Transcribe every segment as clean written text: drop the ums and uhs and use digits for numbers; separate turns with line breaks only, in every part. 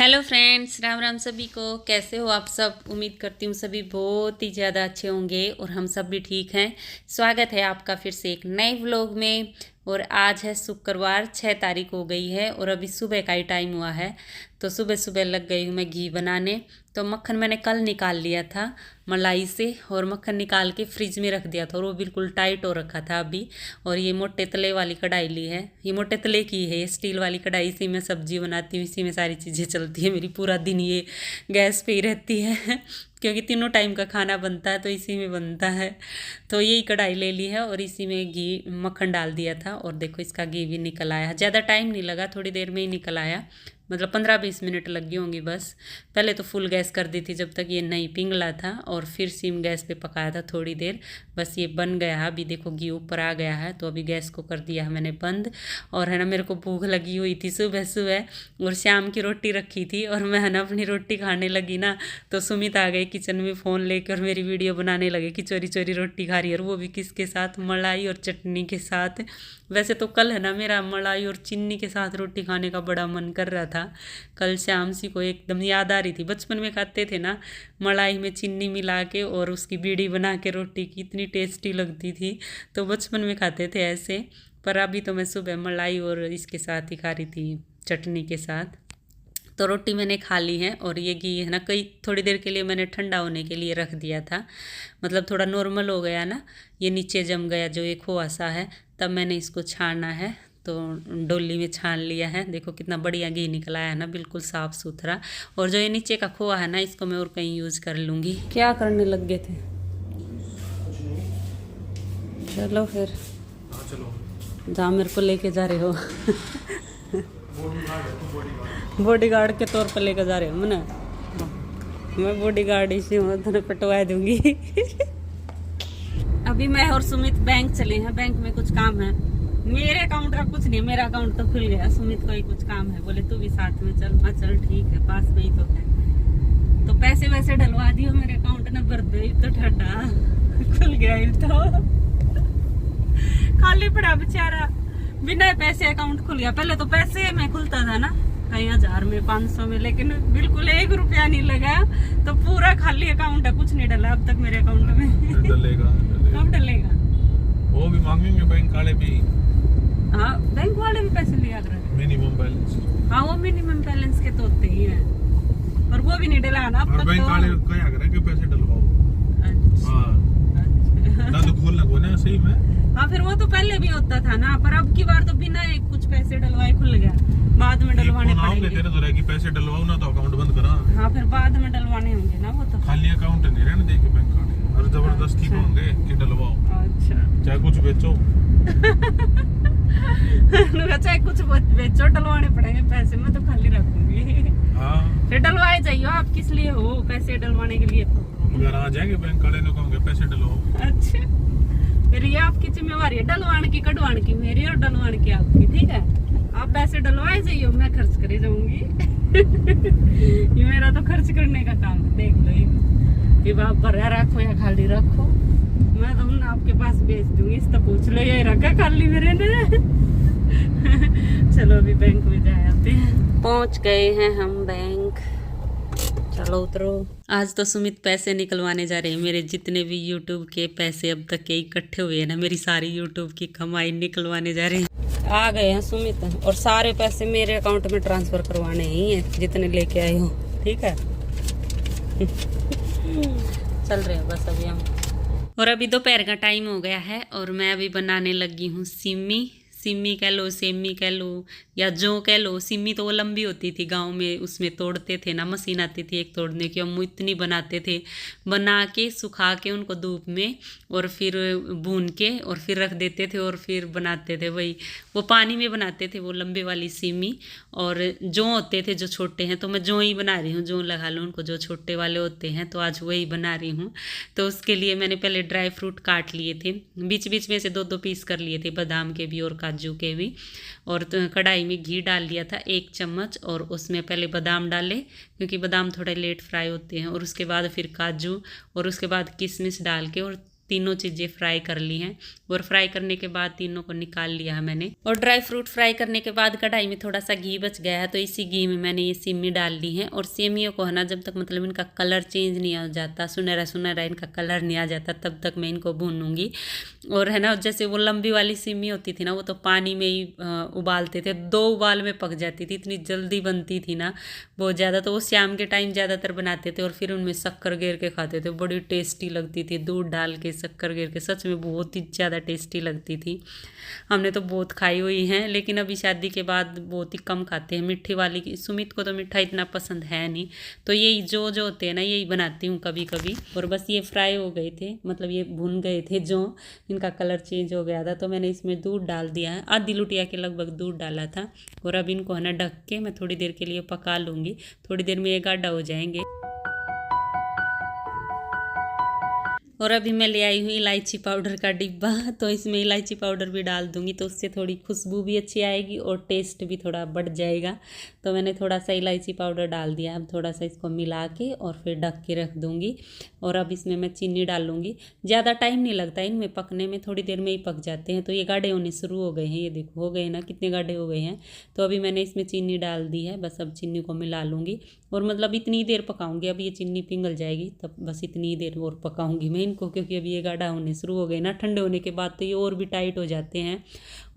Hello friends, Ram Ram सभी को। कैसे हो आप सब? उम्मीद करती हूँ सभी बहुत ही ज़्यादा अच्छे होंगे और हम सब भी ठीक हैं। स्वागत है आपका फिर से एक नए व्लॉग में। और आज है शुक्रवार, 6 तारीख हो गई है और अभी सुबह का ही टाइम हुआ है। तो सुबह सुबह लग गई हूँ मैं घी बनाने। तो मक्खन मैंने कल निकाल लिया था मलाई से और मक्खन निकाल के फ्रिज में रख दिया था और वो बिल्कुल टाइट हो रखा था अभी। और ये मोटे तले वाली कढ़ाई ली है, ये मोटे तले की है, ये स्टील वाली कढ़ाई। इसी में सब्जी बनाती हूँ, इसी में सारी चीज़ें चलती है मेरी। पूरा दिन ये गैस पे ही रहती है क्योंकि तीनों टाइम का खाना बनता है तो इसी में बनता है। तो यही कढ़ाई ले ली है और इसी में घी मक्खन डाल दिया था और देखो इसका घी भी निकल आया। ज़्यादा टाइम नहीं लगा, थोड़ी देर में ही निकल आया, मतलब 15-20 मिनट लग गई होंगी बस। पहले तो फुल गैस कर दी थी जब तक ये नहीं पिघला था और फिर सिम गैस पे पकाया था थोड़ी देर। बस ये बन गया है, अभी देखो घी ऊपर आ गया है तो अभी गैस को कर दिया है मैंने बंद। और है ना, मेरे को भूख लगी हुई थी सुबह सुबह और शाम की रोटी रखी थी और मैं है ना अपनी रोटी खाने लगी ना तो सुमित आ गए किचन में फ़ोन लेकर, मेरी वीडियो बनाने लगे कि चोरी चोरी रोटी खा रही है और वो भी किसके साथ, मलाई और चटनी के साथ। वैसे तो कल है ना मेरा मलाई और चीनी के साथ रोटी खाने का बड़ा मन कर रहा था। कल शाम सी को एकदम याद आ रही थी, बचपन में खाते थे ना मलाई में चीनी मिला के और उसकी बीड़ी बना के रोटी की, इतनी टेस्टी लगती थी। तो बचपन में खाते थे ऐसे। पर अभी तो मैं सुबह मलाई और इसके साथ ही खा रही थी, चटनी के साथ। तो रोटी मैंने खा ली है और ये घी है ना कई थोड़ी देर के लिए मैंने ठंडा होने के लिए रख दिया था, मतलब थोड़ा नॉर्मल हो गया ना, ये नीचे जम गया जो एक खोआ सा है, तब मैंने इसको छाना है। तो डोली में छान लिया है, देखो कितना बढ़िया घी निकला है ना, बिल्कुल साफ़ सुथरा। और जो ये नीचे का खोआ है ना इसको मैं और कहीं यूज़ कर लूँगी। क्या करने लग गए थे? चलो फिर, जहाँ मेरे को लेके जा रहे हो बॉडीगार्ड के तौर पर लेकर जा रहे हो मैंने? मैं बॉडीगार्ड इसी हूँ, तुम्हें पटवा दूंगी अभी मैं और सुमित बैंक चले हैं, बैंक में कुछ काम है। मेरे अकाउंट का कुछ नहीं, मेरा अकाउंट तो खुल गया, सुमित को ही कुछ काम है, बोले तू भी साथ में चल। हाँ चल ठीक है, पास में ही तो है। तो पैसे वैसे डलवा दियो मेरे अकाउंट ने, भर दो तो ठंडा खुल गया तो खाली पड़ा बेचारा, बिना पैसे अकाउंट खुल गया। पहले तो पैसे में खुलता था ना, कहीं 1000 में 500 में, लेकिन बिल्कुल 1 रुपया नहीं लगा तो पूरा खाली अकाउंट है, कुछ नहीं डला अब तक मेरे अकाउंट में डलेगा कब डलेगा?
वो भी मांगेंगे बैंक वाले भी।
हाँ बैंक वाले भी पैसे लिया कर,
मिनिमम बैलेंस।
हाँ वो मिनिमम बैलेंस के तो होते ही हैं, पर वो भी नहीं डला ना अब तक।
बैंक वाले क्या करें कि पैसे डलवाओ।
अच्छा
ना तो खोलना को ना सही में।
हाँ फिर वो तो पहले भी होता था ना, पर अब की बार तो बिना कुछ पैसे डलवाए खुल गया, बाद में डलवाने पड़ेंगे।
तेरे तो रहेगी पैसे डलवाओ ना तो अकाउंट बंद करा।
हाँ फिर बाद में डलवाने होंगे ना, वो तो
खाली अकाउंट नहीं रहने देंगे बैंक वाले और जबरदस्ती होंगे कि डलवाओ।
अच्छा
चाहे कुछ बेचो
चाहे कुछ बेचो, डलवाने पड़ेंगे पैसे, मैं तो खाली रखूंगी।
हाँ
फिर डलवाए जाइए, आप किस लिए हो पैसे डलवाने के लिए?
घर आ जाएंगे बैंक वाले ने कहोगे पैसे डलवाओ।
अच्छा फिर ये आपकी जिम्मेवारी है डलवाने की, कटवाने की मेरी और डलवाने की आपकी, ठीक है? आप पैसे डलवाए जाइए, मैं खर्च करे जाऊंगी ये मेरा तो खर्च करने का काम है, देख लो ये आप भरा रखो या खाली रखो, मैं तो ना आपके पास भेज दूंगी, इस तो पूछ लो ये रखा खाली मेरे ने चलो अभी बैंक में जा आते हैं। पहुंच गए हैं हम बैंक, चलो उतरो। आज तो सुमित पैसे निकलवाने जा रहे हैं, मेरे जितने भी यूट्यूब के पैसे अब तक के इकट्ठे हुए हैं ना, मेरी सारी यूट्यूब की कमाई निकलवाने जा रहे हैं। आ गए हैं सुमित और सारे पैसे मेरे अकाउंट में ट्रांसफर करवाने ही हैं जितने लेके आए हो, ठीक है चल रहे हैं बस अभी हम। और अभी दोपहर का टाइम हो गया है और मैं अभी बनाने लगी हूँ सिमी। सिमी कह लो, सेमी कह लो या जो कह लो। सिमी तो वो लंबी होती थी, गांव में उसमें तोड़ते थे ना, मशीन आती थी एक तोड़ने की, हम इतनी बनाते थे, बना के सुखा के उनको धूप में और फिर भून के और फिर रख देते थे और फिर बनाते थे। वही वो पानी में बनाते थे वो लंबे वाली सिमी। और जौ होते थे जो छोटे हैं, तो मैं जौ ही बना रही हूँ, जौ लगा लो उनको जो छोटे वाले होते हैं, तो आज वही बना रही हूँ। तो उसके लिए मैंने पहले ड्राई फ्रूट काट लिए थे, बीच बीच में से 2-2 पीस कर लिए थे, बादाम के भी और काजू के भी। और कढ़ाई में घी डाल लिया था 1 चम्मच और उसमें पहले बादाम डाले क्योंकि बादाम थोड़े लेट फ्राई होते हैं, और उसके बाद फिर काजू और उसके बाद किशमिश डाल के और तीनों चीज़ें फ्राई कर ली हैं और फ्राई करने के बाद तीनों को निकाल लिया है मैंने। और ड्राई फ्रूट फ्राई करने के बाद कढ़ाई में थोड़ा सा घी बच गया है तो इसी घी में मैंने ये सेमी डाल ली है। और सेमियों को है ना जब तक मतलब इनका कलर चेंज नहीं हो जाता, सुनहरा सुनहरा इनका कलर नहीं आ जाता, तब तक मैं इनको भूनूंगी। और है ना जैसे वो लंबी वाली सेमी होती थी ना, वो तो पानी में ही उबालते थे, 2 उबाल में पक जाती थी, इतनी जल्दी बनती थी ना बहुत ज़्यादा। तो वो शाम के टाइम ज़्यादातर बनाते थे और फिर उनमें शक्कर गेर के खाते थे, बड़ी टेस्टी लगती थी, दूध डाल के शक्कर गेर के, सच में बहुत ही ज़्यादा टेस्टी लगती थी। हमने तो बहुत खाई हुई हैं, लेकिन अभी शादी के बाद बहुत ही कम खाते हैं मीठी वाली की। सुमित को तो मीठा इतना पसंद है नहीं, तो यही जो होते हैं ना यही बनाती हूँ कभी कभी। और बस ये फ्राई हो गए थे, मतलब ये भुन गए थे, जो इनका कलर चेंज हो गया था तो मैंने इसमें दूध डाल दिया है, आधी लुटिया के लगभग दूध डाला था। और अब इनको है ना ढक के मैं थोड़ी देर के लिए पका लूँगी, थोड़ी देर में ये गाढ़ा हो जाएंगे। और अभी मैं ले आई हूँ इलायची पाउडर का डिब्बा, तो इसमें इलायची पाउडर भी डाल दूँगी तो उससे थोड़ी खुशबू भी अच्छी आएगी और टेस्ट भी थोड़ा बढ़ जाएगा। तो मैंने थोड़ा सा इलायची पाउडर डाल दिया। अब थोड़ा सा इसको मिला के और फिर ढक के रख दूँगी। और अब इसमें मैं चीनी डाल लूँगी। ज़्यादा टाइम नहीं लगता इनमें पकने में, थोड़ी देर में ही पक जाते हैं। तो ये गाढ़े होने शुरू हो गए हैं, ये देखो हो गए ना कितने गाढ़े हो गए हैं। तो अभी मैंने इसमें चीनी डाल दी है, बस अब चीनी को मिला लूँगी और मतलब इतनी देर पकाऊंगी। अब ये चीनी पिघल जाएगी तब बस इतनी देर और पकाऊंगी मैं इनको, क्योंकि अभी ये गाढ़ा होने शुरू हो गए ना। ठंडे होने के बाद तो ये और भी टाइट हो जाते हैं।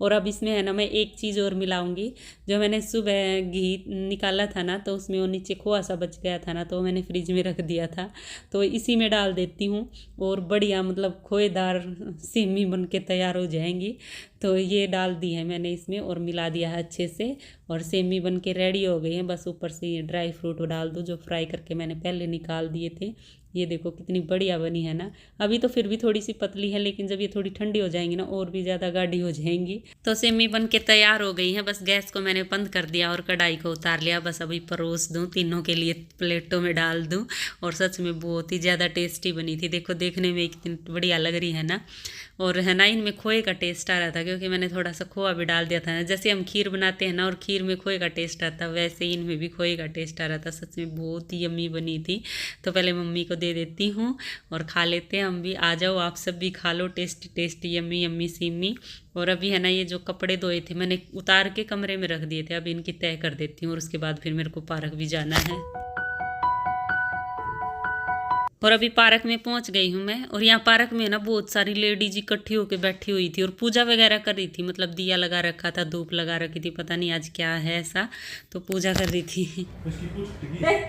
और अब इसमें है ना मैं एक चीज़ और मिलाऊंगी। जो मैंने सुबह घी निकाला था ना तो उसमें वो नीचे खोआ सा बच गया था ना, तो मैंने फ्रिज में रख दिया था, तो इसी में डाल देती हूँ और बढ़िया मतलब खोएदार सेमी बन के तैयार हो जाएंगी। तो ये डाल दी है मैंने इसमें और मिला दिया है अच्छे से और सेमी बन के रेडी हो गई है। बस ऊपर से ये ड्राई फ्रूट डाल दो जो फ्राई करके मैंने पहले निकाल दिए थे। ये देखो कितनी बढ़िया बनी है ना। अभी तो फिर भी थोड़ी सी पतली है, लेकिन जब ये थोड़ी ठंडी हो जाएंगी ना और भी ज़्यादा गाढ़ी हो जाएंगी। तो सेमी बन के तैयार हो गई है। बस गैस को मैंने बंद कर दिया और कढ़ाई को उतार लिया। बस अभी परोस दूँ, तीनों के लिए प्लेटों में डाल दूँ। और सच में बहुत ही ज़्यादा टेस्टी बनी थी। देखो देखने में कितनी बढ़िया लग रही है ना। और है ना इनमें खोए का टेस्ट आ रहा था, क्योंकि मैंने थोड़ा सा खोआ भी डाल दिया था ना। जैसे हम खीर बनाते हैं ना और खीर में खोए का टेस्ट आता है, वैसे ही इनमें भी खोए का टेस्ट आ रहा था। सच में बहुत ही यम्मी बनी थी। तो पहले मम्मी को दे देती हूँ और खा लेते हैं हम भी। आ जाओ आप सब भी खा लो टेस्टी टेस्टी यम्मी यम्मी सेमी। और अभी है ना ये जो कपड़े धोए थे मैंने उतार के कमरे में रख दिए थे, अभी इनकी तय कर देती हूँ और उसके बाद फिर मेरे को पार्क भी जाना है। और अभी पार्क में पहुंच गई हूँ मैं। और यहाँ पार्क में ना बहुत सारी लेडीज इकट्ठी होकर बैठी हुई थी और पूजा वगैरह कर रही थी, मतलब दिया लगा रखा था, धूप लगा रखी थी, पता नहीं आज क्या है ऐसा, तो पूजा कर रही थी।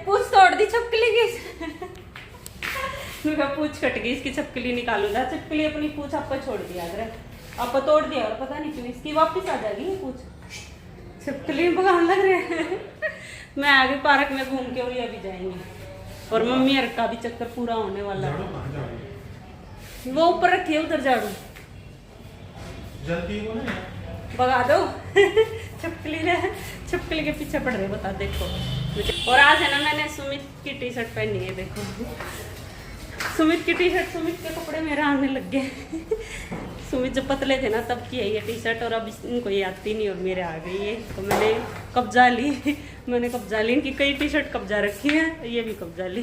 पूछ तोड़ दी छपकली की। पूछ कट गई, इसकी छपकली निकालू था। छपकली अपनी पूछ आपको छोड़ दिया, अगर आप तोड़ दिया और पता नहीं क्यों इसकी वापस आ जाएगी ये पूछ। छपकली भगान लग रहे हैं। मैं आगे पार्क में घूम के और ये भी जाएंगे और मम्मी और का भी चक्कर पूरा होने वाला है। वो ऊपर रखिए उधर झाड़ू,
जल्दी हो ना
भगा दो। छपकली के पीछे पड़ रहे, बता देखो। और आज है ना मैंने सुमित की टी शर्ट पहनी है, देखो सुमित की टी शर्ट। सुमित के कपड़े मेरे आने लग गए। सुमित जब पतले थे ना तब की है ये टी शर्ट, और अब इनको ये आती नहीं और मेरे आ गई है, तो मैंने कब्जा ली। इनकी कई टी शर्ट कब्जा रखी है, ये भी कब्जा ली।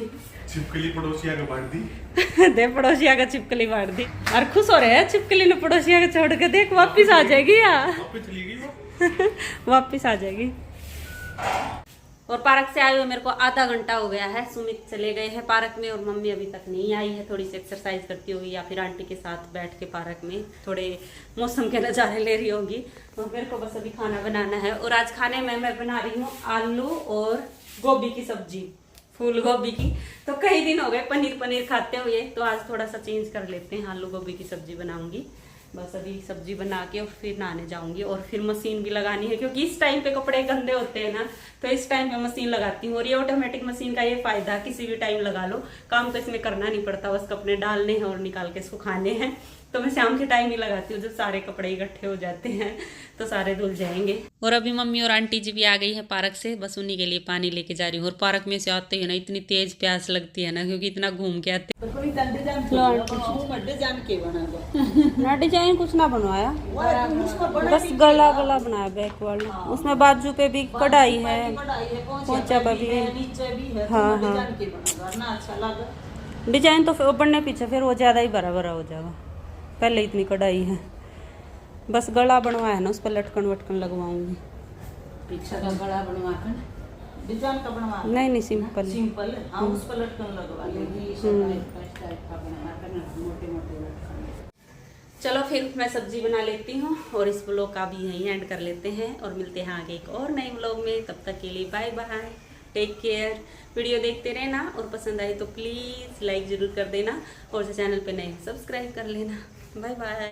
छिपकली पड़ोसिया का बांट दी।
दे पड़ोसिया का छिपकली बांट दी। और खुश हो रहे हैं छिपकली ने पड़ोसिया का छोड़ के। देख वापिस आ जाएगी यार,
वापस चली गई वो।
वापिस आ जाएगी। और पार्क से आए हुए मेरे को आधा घंटा हो गया है। सुमित चले गए हैं पार्क में और मम्मी अभी तक नहीं आई है। थोड़ी सी एक्सरसाइज करती होगी या फिर आंटी के साथ बैठ के पार्क में थोड़े मौसम के नज़ारे ले रही होगी। और मेरे को बस अभी खाना बनाना है। और आज खाने में मैं बना रही हूँ आलू और गोभी की सब्जी, फूल गोभी की। तो कई दिन हो गए पनीर खाते हुए, तो आज थोड़ा सा चेंज कर लेते हैं, आलू गोभी की सब्जी बनाऊंगी। बस अभी सब्जी बना के और फिर नहाने जाऊंगी। और फिर मशीन भी लगानी है, क्योंकि इस टाइम पे कपड़े गंदे होते हैं ना, तो इस टाइम पे मशीन लगाती हूँ। और ये ऑटोमेटिक मशीन का ये फायदा, किसी भी टाइम लगा लो, काम तो इसमें करना नहीं पड़ता, बस कपड़े डालने हैं और निकाल के सुखाने हैं। तो मैं शाम के टाइम ही लगाती हूँ, जब सारे कपड़े इकट्ठे हो जाते हैं तो सारे धुल जाएंगे। और अभी मम्मी और आंटी जी भी आ गई है पार्क से, बस उन्हीं के लिए पानी लेके जा रही हूँ। और पार्क में से आते हैं ना इतनी तेज प्यास लगती है ना, क्योंकि इतना घूम के आते। ना डिजाइन कुछ ना बनवाया, बस गला बनाया बैक वाला। उसमें बाजू पे भी कढ़ाई है, पोंचा पे भी। हाँ हाँ डिजाइन तो फिर बनने पीछे फिर वो ज़्यादा ही बड़ा बड़ा हो जाएगा, पहले इतनी कढ़ाई है। बस गला बनवाया है ना, उस पर लटकन वटकन लगवाऊंगी।
पीछे का गला बनवा कर डिजाइन का बनवा,
नहीं सिंपल
सिंपल। हाँ, उस पर लटकन लगवा लेंगे, इस टाइप का बनवा कर मोटे मोटे लटकन।
चलो फिर मैं सब्जी बना लेती हूँ और इस ब्लॉग का भी यहीं एंड कर लेते हैं और मिलते हैं आगे एक और नए ब्लॉग में। तब तक के लिए bye bye, take care. Video देखते रहना और पसंद आए तो प्लीज़ लाइक ज़रूर कर देना और चैनल पे नए सब्सक्राइब कर लेना। Bye bye.